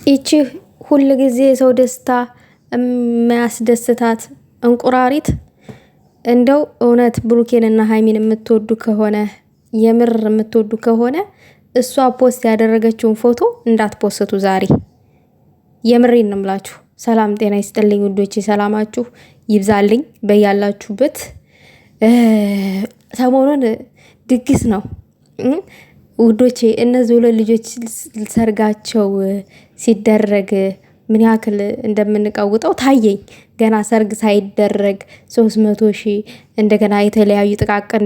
ይቺ ሁል ጊዜ ሰው ደስታ የሚያስደስታት እንቁራሪት እንደው እውነት ብሩኬንና ሀይሚን የምትወዱ ከሆነ የምር የምትወዱ ከሆነ እሷ ፖስት ያደረገችውን ፎቶ እንዳትፖስቱ ዛሬ። የምሬን ነው የምላችሁ። ሰላም ጤና ይስጥልኝ ውዶቼ፣ ሰላማችሁ ይብዛልኝ በያላችሁበት። ሰሞኑን ድግስ ነው ውዶቼ። እነዚህ ሁለት ልጆች ሰርጋቸው ሲደረግ ምን ያክል እንደምንቀውጠው ታየኝ። ገና ሰርግ ሳይደረግ 300,000 እንደገና የተለያዩ ጥቃቅን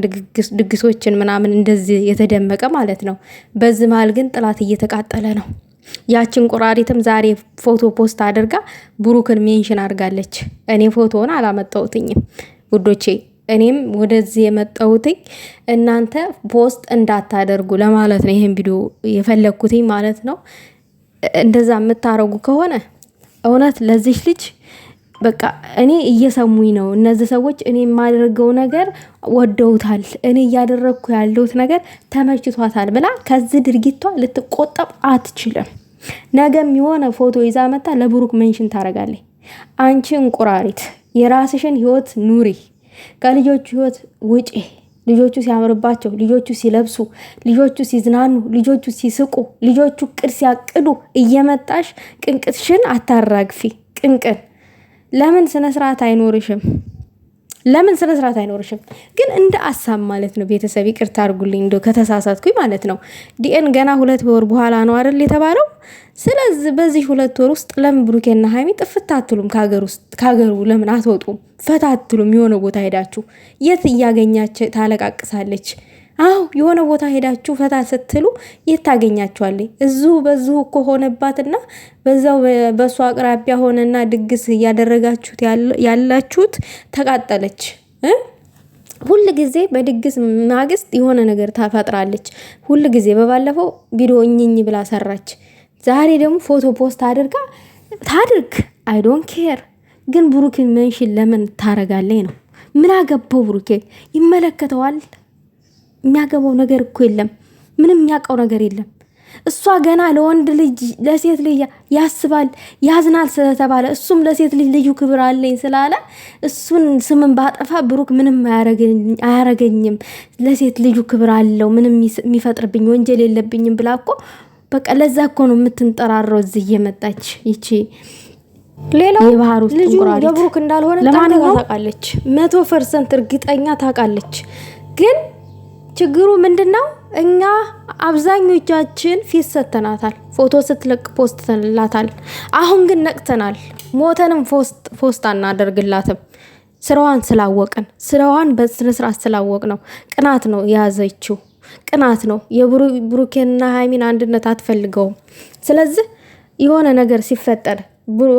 ድግሶችን ምናምን እንደዚህ የተደመቀ ማለት ነው። በዚህ መሀል ግን ጥላት እየተቃጠለ ነው። ያችን ቁራሪትም ዛሬ ፎቶ ፖስት አድርጋ ብሩክን ሜንሽን አድርጋለች። እኔ ፎቶውን አላመጣሁትኝም ውዶቼ። እኔም ወደዚህ የመጣሁትኝ እናንተ ፖስት እንዳታደርጉ ለማለት ነው። ይሄን ቪዲዮ የፈለግኩትኝ ማለት ነው። እንደዛ የምታረጉ ከሆነ እውነት ለዚህ ልጅ በቃ እኔ እየሰሙኝ ነው። እነዚህ ሰዎች እኔ የማደርገው ነገር ወደውታል፣ እኔ እያደረግኩ ያለሁት ነገር ተመችቷታል ብላ ከዚህ ድርጊቷ ልትቆጠብ አትችልም። ነገም የሆነ ፎቶ ይዛ መጣ ለብሩክ ሜንሽን ታረጋለች። አንቺ እንቁራሪት የራስሽን ህይወት ኑሪ፣ ከልጆቹ ህይወት ውጪ። ልጆቹ ሲያምርባቸው፣ ልጆቹ ሲለብሱ፣ ልጆቹ ሲዝናኑ፣ ልጆቹ ሲስቁ፣ ልጆቹ ቅድ ሲያቅዱ እየመጣሽ ቅንቅትሽን አታራግፊ። ቅንቅን ለምን ስነ ስርዓት አይኖርሽም? ለምን ስነ ስርዓት አይኖርሽም? ግን እንደ አሳብ ማለት ነው። ቤተሰብ ይቅርታ አድርጉልኝ እንደው ከተሳሳትኩኝ ማለት ነው። ዲኤን ገና 2 ወር በኋላ ነው አይደል የተባለው? ስለዚህ በዚህ 2 ወር ውስጥ ለምን ብሩኬና ሀይሚ ጥፍት አትሉም? ከሀገሩ ለምን አትወጡም? ፈታ አትሉም? የሆነ ቦታ ሄዳችሁ የት እያገኛች ታለቃቅሳለች? አዎ የሆነ ቦታ ሄዳችሁ ፈታ ስትሉ የት ታገኛችኋለች? በዚሁ እኮ ሆነባትና በዛው በሷ አቅራቢያ ሆነና ድግስ እያደረጋችሁት ያላችሁት ተቃጠለች። ሁል ጊዜ በድግስ ማግስት የሆነ ነገር ታፈጥራለች። ሁል ጊዜ በባለፈው ቪዲዮ እኝኝ ብላ ሰራች። ዛሬ ደግሞ ፎቶ ፖስት አድርጋ ታድርግ። አይ ዶንት ኬር። ግን ብሩክን ሜንሽን ለምን ታረጋለኝ ነው? ምን አገባው? ብሩኬ ይመለከተዋል? የሚያገባው ነገር እኮ የለም። ምንም የሚያውቀው ነገር የለም። እሷ ገና ለወንድ ልጅ ለሴት ልጅ ያስባል ያዝናል ስለተባለ እሱም ለሴት ልጅ ልዩ ክብር አለኝ ስላለ እሱን ስምን ባጠፋ ብሩክ ምንም አያረገኝም፣ ለሴት ልዩ ክብር አለው፣ ምንም የሚፈጥርብኝ ወንጀል የለብኝም ብላ እኮ በቃ ለዛ እኮ ነው የምትንጠራረው እዚህ እየመጣች ይቺ። ሌላው የባህር ውስጥ እንቁራሪት የብሩክ እንዳልሆነ ታውቃለች፣ 100% እርግጠኛ ታውቃለች። ግን ችግሩ ምንድነው? እኛ አብዛኞቻችን ፊት ሰተናታል፣ ፎቶ ስትለቅ ፖስት ተንላታል። አሁን ግን ነቅተናል። ሞተንም ፖስት አናደርግላትም። ስራዋን ስላወቅን፣ ስራዋን በስነ ስርዓት ስላወቅ ነው። ቅናት ነው የያዘችው፣ ቅናት ነው። የብሩኬንና ሀይሚን አንድነት አትፈልገውም። ስለዚህ የሆነ ነገር ሲፈጠር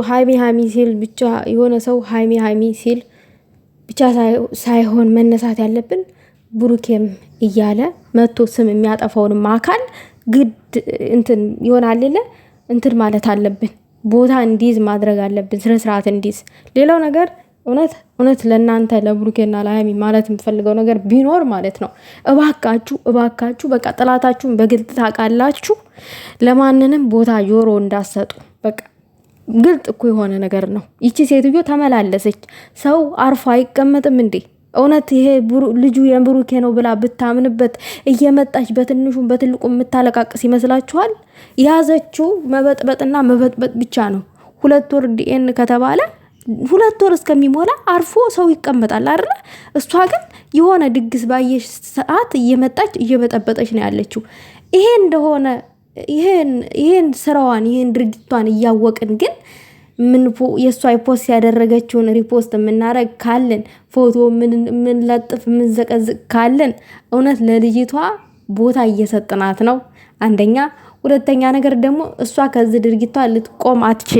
ሀይሚ ሲል ብቻ የሆነ ሰው ሀይሚ ሲል ብቻ ሳይሆን መነሳት ያለብን ብሩኬም እያለ መቶ ስም የሚያጠፋውንም አካል ግድ እንትን ይሆናል እንትን ማለት አለብን። ቦታ እንዲይዝ ማድረግ አለብን፣ ስነ ስርዓት እንዲይዝ። ሌላው ነገር እውነት ለእናንተ ለብሩኬና ለሀይሚ ማለት የምፈልገው ነገር ቢኖር ማለት ነው፣ እባካችሁ በቃ ጥላታችሁን በግልጥ ታውቃላችሁ። ለማንንም ቦታ ጆሮ እንዳሰጡ በቃ ግልጥ እኮ የሆነ ነገር ነው። ይቺ ሴትዮ ተመላለሰች። ሰው አርፎ አይቀመጥም እንዴ? እውነት ይሄ ልጁ የብሩኬ ነው ብላ ብታምንበት እየመጣች በትንሹም በትልቁ የምታለቃቅስ ይመስላችኋል? ያዘችው መበጥበጥና መበጥበጥ ብቻ ነው። 2 ወር ዲኤን ከተባለ 2 ወር እስከሚሞላ አርፎ ሰው ይቀመጣል አይደል? እሷ ግን የሆነ ድግስ ባየሽ ሰዓት እየመጣች እየበጠበጠች ነው ያለችው። ይሄ እንደሆነ ይሄን ስራዋን ይሄን ድርጊቷን እያወቅን ግን የእሷ ፖስት ያደረገችውን ሪፖስት የምናረግ ካለን ፎቶ ምን ለጥፍ ምን ዘቀዝቅ ካለን እውነት ለልጅቷ ቦታ እየሰጥናት ነው። አንደኛ፣ ሁለተኛ ነገር ደግሞ እሷ ከዚህ ድርጊቷ ልትቆም አትችልም።